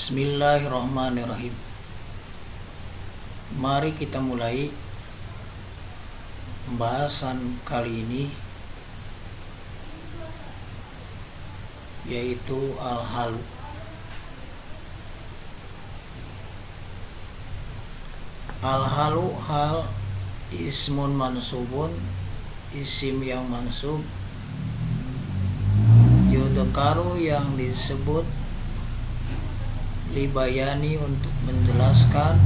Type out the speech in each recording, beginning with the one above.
Bismillahirrahmanirrahim. Mari kita mulai pembahasan kali ini, yaitu al-halu. Al-halu hal ismun mansubun, isim yang mansub, yudhkaru yang disebut, libayani untuk menjelaskan,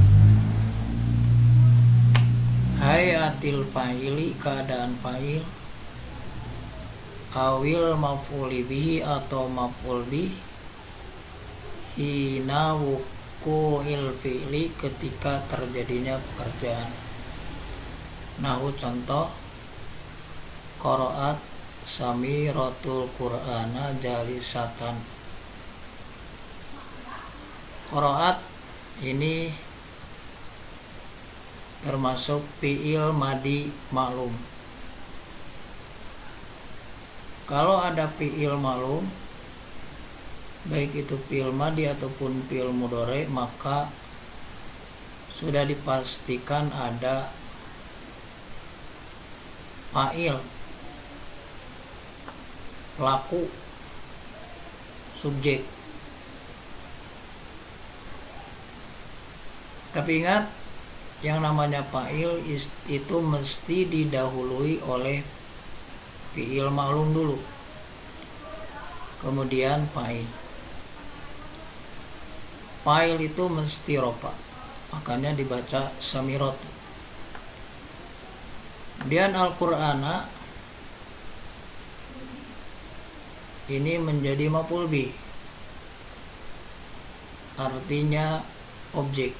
hayatil fa'ili keadaan fa'il, awil maf'uli bihi atau maf'ul bih, hina wuqu'il fi'li ketika terjadinya pekerjaan. Nahu contoh, qaraat samiratul qur'ana jalisatan. Qaraat ini termasuk fi'il madi maklum. Kalau ada fi'il maklum, baik itu fi'il madi ataupun fi'il mudhari, maka sudah dipastikan ada fa'il, pelaku, subjek. Tapi ingat, yang namanya fa'il itu mesti didahului oleh fi'il maklum dulu, kemudian fa'il. Fa'il itu mesti rofa, makanya dibaca samiratu. Kemudian al-Qur'ana ini menjadi maf'ul bih, artinya objek.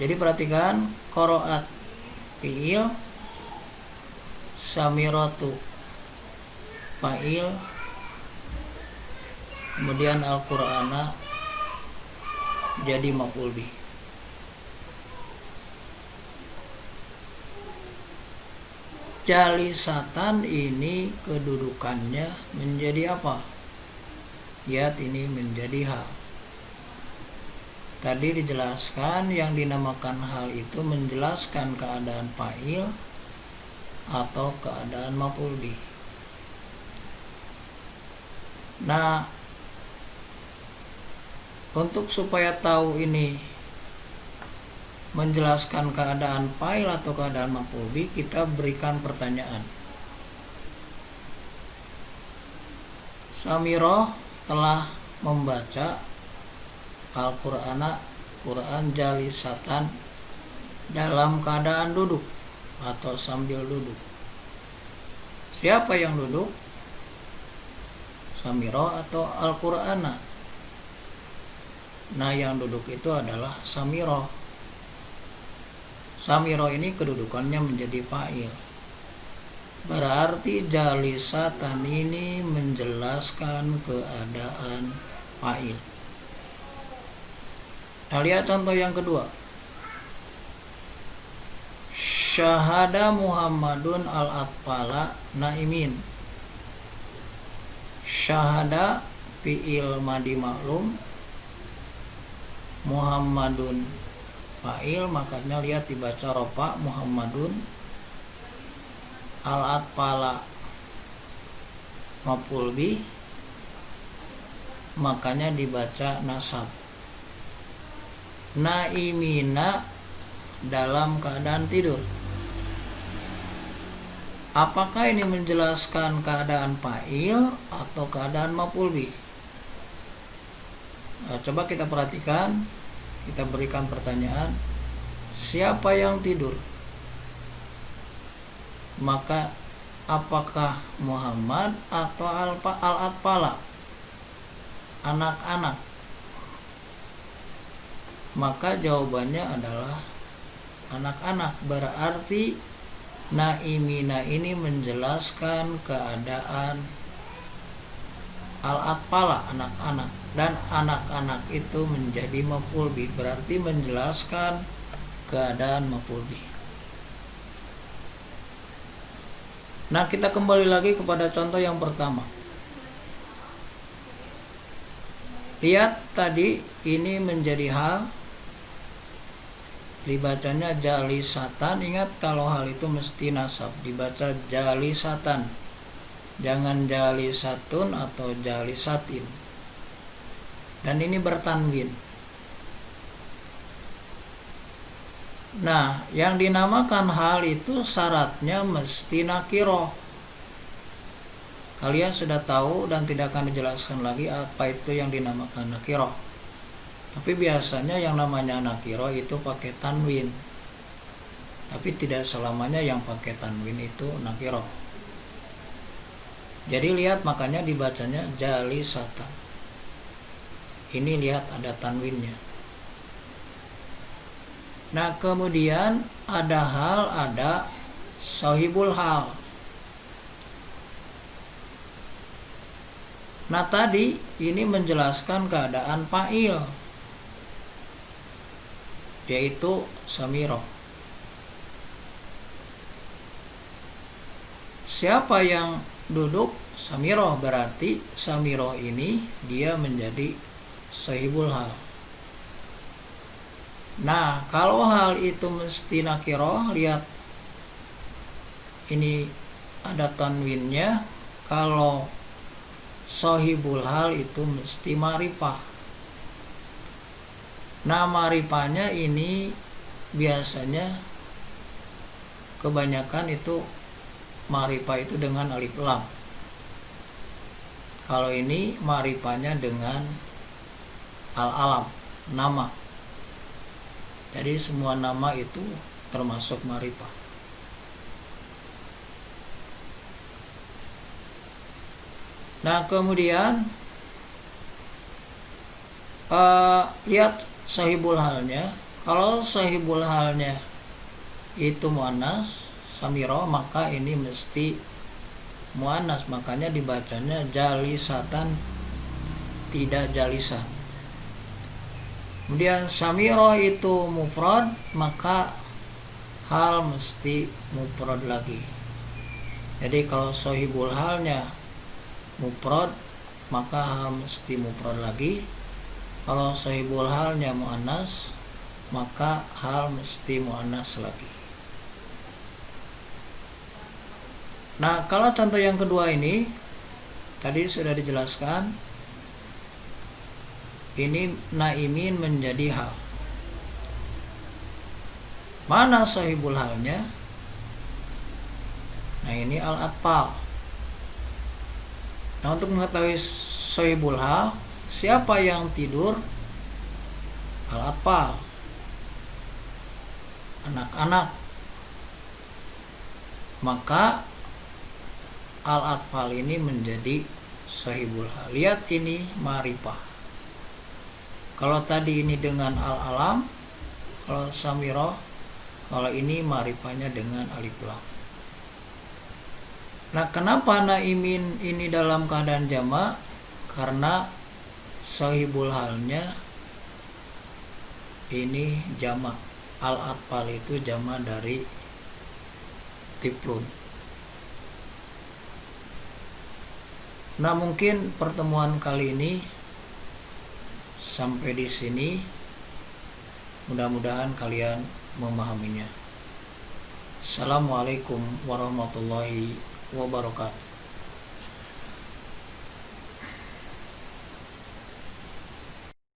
Jadi perhatikan, qaraat fi'il, samiratu fa'il, kemudian al-Qur'ana jadi maf'ul bih. Jalisatan ini kedudukannya menjadi apa? Lihat, ini menjadi hal. Tadi dijelaskan yang dinamakan hal itu menjelaskan keadaan fa'il atau keadaan maf'ul bih. Nah, untuk supaya tahu ini menjelaskan keadaan fa'il atau keadaan maf'ul bih, kita berikan pertanyaan. Samirah telah membaca Al-Qur'ana, Quran jalisatan, dalam keadaan duduk atau sambil duduk. Siapa yang duduk? Samirah atau Al-Qur'ana? Nah, yang duduk itu adalah Samirah. Samirah ini kedudukannya menjadi fa'il. Berarti jalisatan ini menjelaskan keadaan fa'il. Nah, lihat contoh yang kedua. Syahada Muhammadun al-atfala naimin. Syahada fi'il madi maklum, Muhammadun fa'il, makanya lihat dibaca rofa Muhammadun, al-atfala maf'ul bih, makanya dibaca nasab. Naimina dalam keadaan tidur. Apakah ini menjelaskan keadaan fa'il atau keadaan maf'ul bih? Nah, coba kita perhatikan, kita berikan pertanyaan, siapa yang tidur? Maka apakah Muhammad atau al-atfala, anak-anak? Maka jawabannya adalah anak-anak. Berarti naimina ini menjelaskan keadaan al-atfala, anak-anak, dan anak-anak itu menjadi maf'ul bih, berarti menjelaskan keadaan maf'ul bih. Nah, kita kembali lagi kepada contoh yang pertama. Lihat tadi ini menjadi hal, dibacanya jalisatan. Ingat kalau hal itu mesti nasab, dibaca jalisatan, jangan jalisatun atau jalisatin. Dan ini bertanwin. Nah, yang dinamakan hal itu syaratnya mesti nakiroh. Kalian sudah tahu dan tidak akan dijelaskan lagi apa itu yang dinamakan nakiroh. Tapi biasanya yang namanya nakiroh itu pakai tanwin. Tapi tidak selamanya yang pakai tanwin itu nakiroh. Jadi lihat, makanya dibacanya jalisatan. Ini lihat ada tanwinnya. Nah, kemudian ada hal, ada sahibul hal. Nah, tadi ini menjelaskan keadaan fa'il, yaitu samiro. Siapa yang duduk? Samiro, berarti samiro ini dia menjadi sahibul hal. Nah, kalau hal itu mesti nakiroh, lihat ini ada tanwinnya. Kalau sahibul hal itu mesti marifah. Nah, marifahnya ini biasanya kebanyakan itu marifah itu dengan alif lam. Kalau ini marifahnya dengan al-alam, nama. Jadi semua nama itu termasuk marifah. Nah, kemudian lihat sahibul halnya. Kalau sahibul halnya itu muannas, samiro, maka ini mesti muannas. Makanya dibacanya jalisatan, tidak jalisan. Kemudian samiro itu mufrad, maka hal mesti mufrad lagi. Jadi kalau sahibul halnya mufrad, maka hal mesti mufrad lagi. Kalau sahibul halnya muannas, maka hal mesti muannas lagi. Nah, kalau contoh yang kedua ini tadi sudah dijelaskan, ini naimin menjadi hal. Mana sahibul halnya? Nah, ini al-atfal. Nah, untuk mengetahui sahibul hal, siapa yang tidur? Al-atfal, anak-anak. Maka al-atfal ini menjadi sahibul hal. Lihat ini marifah. Kalau tadi ini dengan al-alam, kalau samiro, kalau ini marifahnya dengan alif lam. Nah, kenapa naimin ini dalam keadaan jamak? Karena sahibul halnya ini jamak. Al-atfal itu jamak dari tiflun. Nah, mungkin pertemuan kali ini sampai di sini. Mudah-mudahan kalian memahaminya. Assalamualaikum warahmatullahi wabarakatuh.